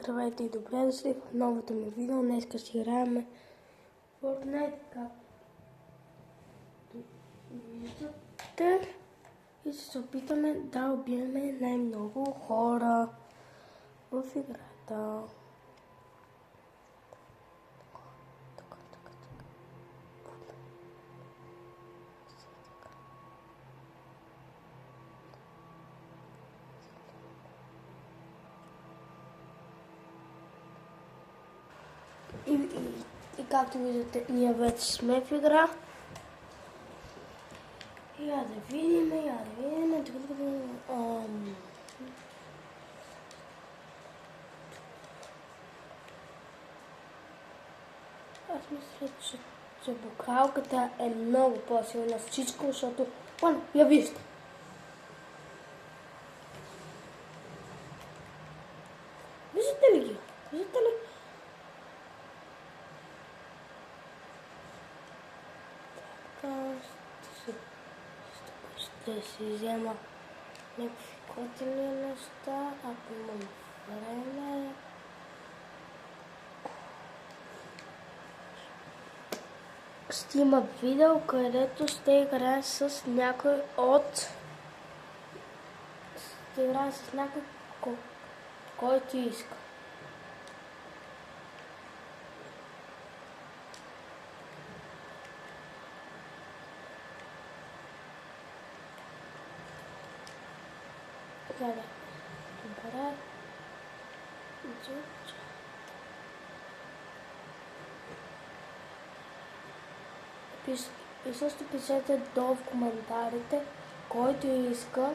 Здравейте и добре дошли в новото ми видео. Днеска ще играем Fortnite, както виждате. И ще се опитаме да убиеме най-много хора в играта. И както виждате, ние вече сме в игра. Я да видим. Аз мисля, че букалката е много по-силна с всичко, защото... я вижте! Виждате ли ги? Виждате ли? Ще си взема някакви готини неща, ако имам време. Ще има видео, където ще играя с някой който иска. Добре. И също пишете долу в коментарите, който иска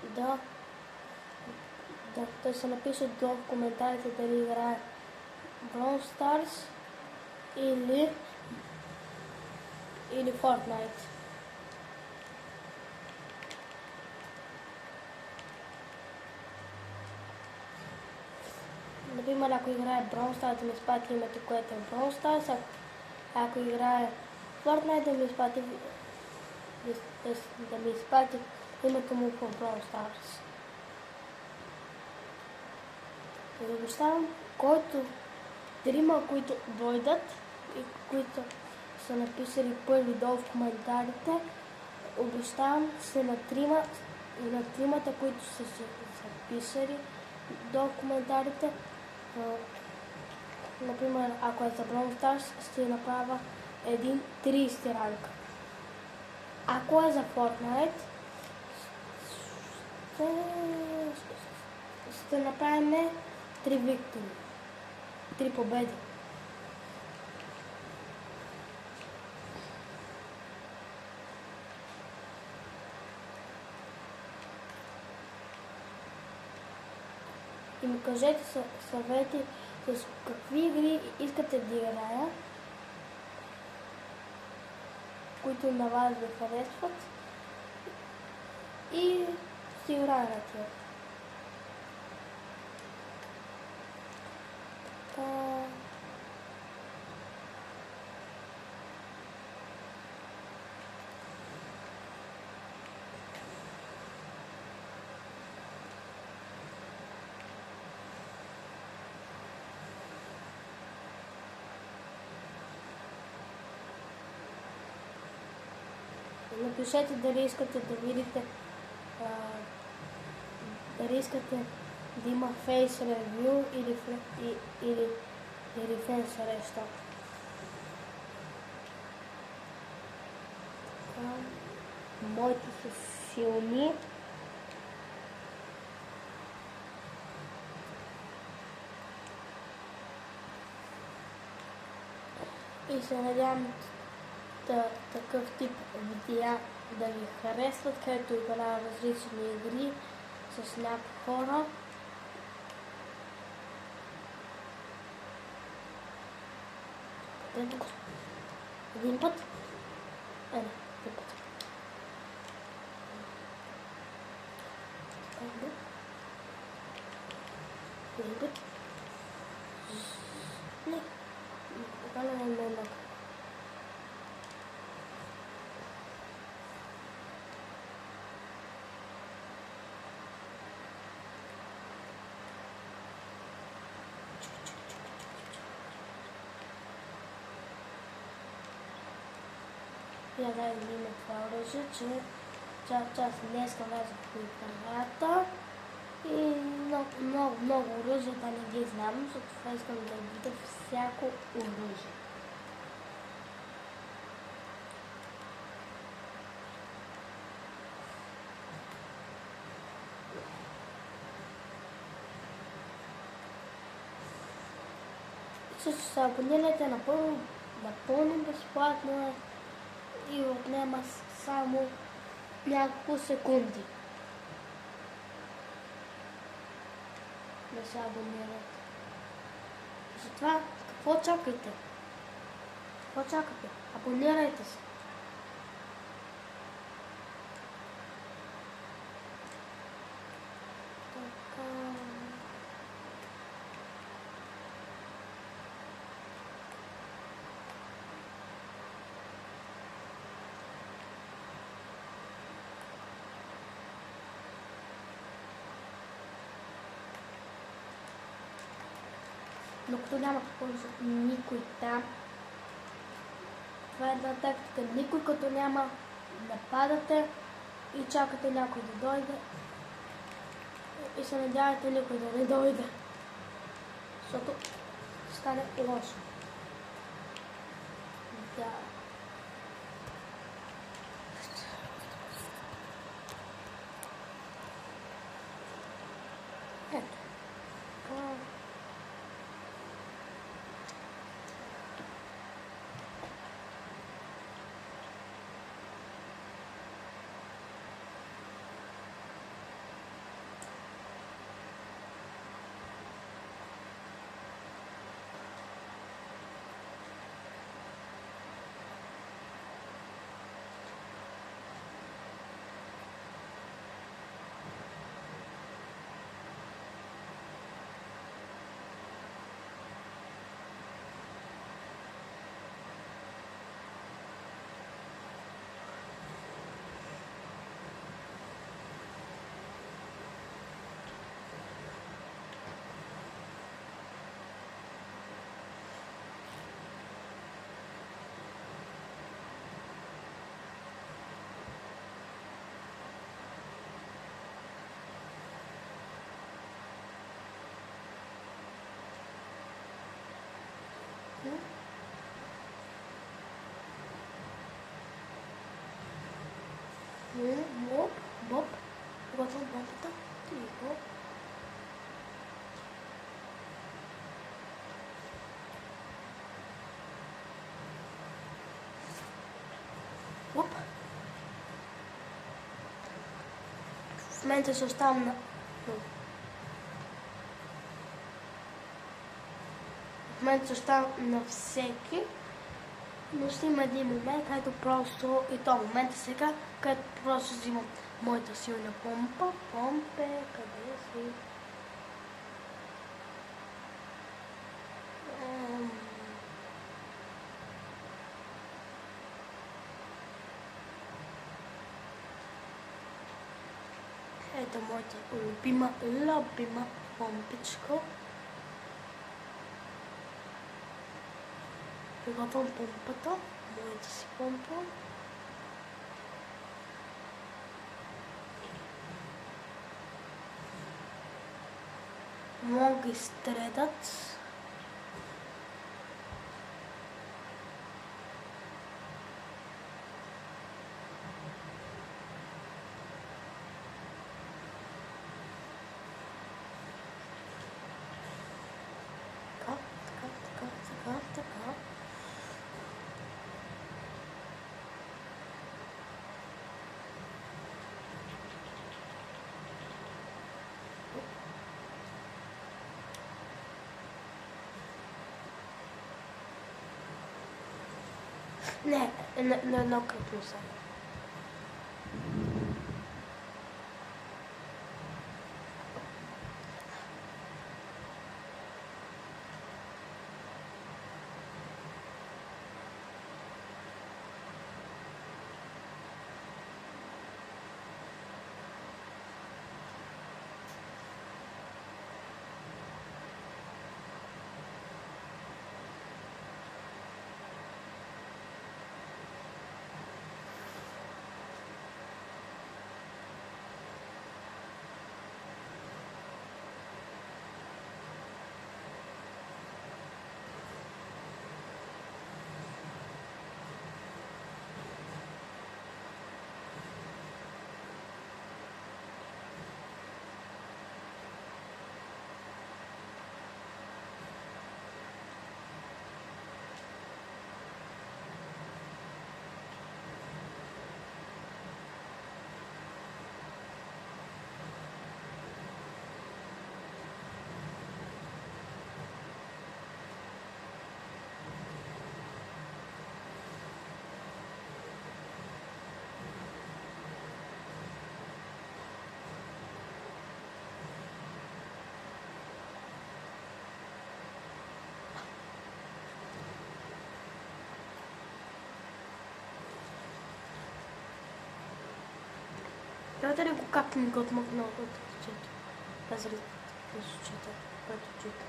да се напише долу в коментарите дали играе Brawl Stars или Fortnite. Например, ако играе Brawl Stars, да ми изпрати името, което е Brawl Stars, ако играе Fortnite, да ми изпрати името му по Brawl Stars. Обещавам, трима, които дойдат и които са написали първи долу в коментарите, обещавам се на тримата, които са се записали долу в коментарите. Например, ако е за Brawl Stars, ще направя 30 ранг. Ако е за Fortnite, ще направим 3 виктори, 3 победи. И ми кажете съвети с какви игри искате да играя, които на вас ви харесват, и ще играя на тях. Напишете дали искате да видите, дали искате да има face review или фен среща. Моите са силни. И се надявам такъв тип видеа да ви харесват, където играя различни игри с някакви хора. Един път? Не, един път. Един път? Не. Това не е много. я знаю име това оръжие, че аз днес влязох в играта и много оръжия да не ги знам, затова искам да видя всяко оръжие. Също се абонирайте напълно безплатно и отнема само няколко секунди да се абонирате. Затова какво чакате? Абонирайте се. Но като няма какво никой там, това е една тактика. Никой като няма, нападате и чакате някой да дойде и се надявате никой да не дойде, защото стане лошо. Да. Ето. Боп, готвам бомбата. Тихо. Оп. В момента ще оставам на всеки, но ще има един момент, където просто, и то момент е сега, където просто взимам моята силна помпа. Къде си? Ето моята любима помпичка. Приготвям помпата, моята си помпа. Много изстредат. Така. Не, едно кръпно само. Гледате ли го как ми го отмъкнал от очите? През очите. Пред очите.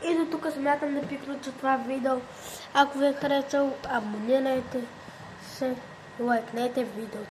И до тук смятам да приключа това видео. Ако ви е харесал, абонирайте се и лайкнете видеото.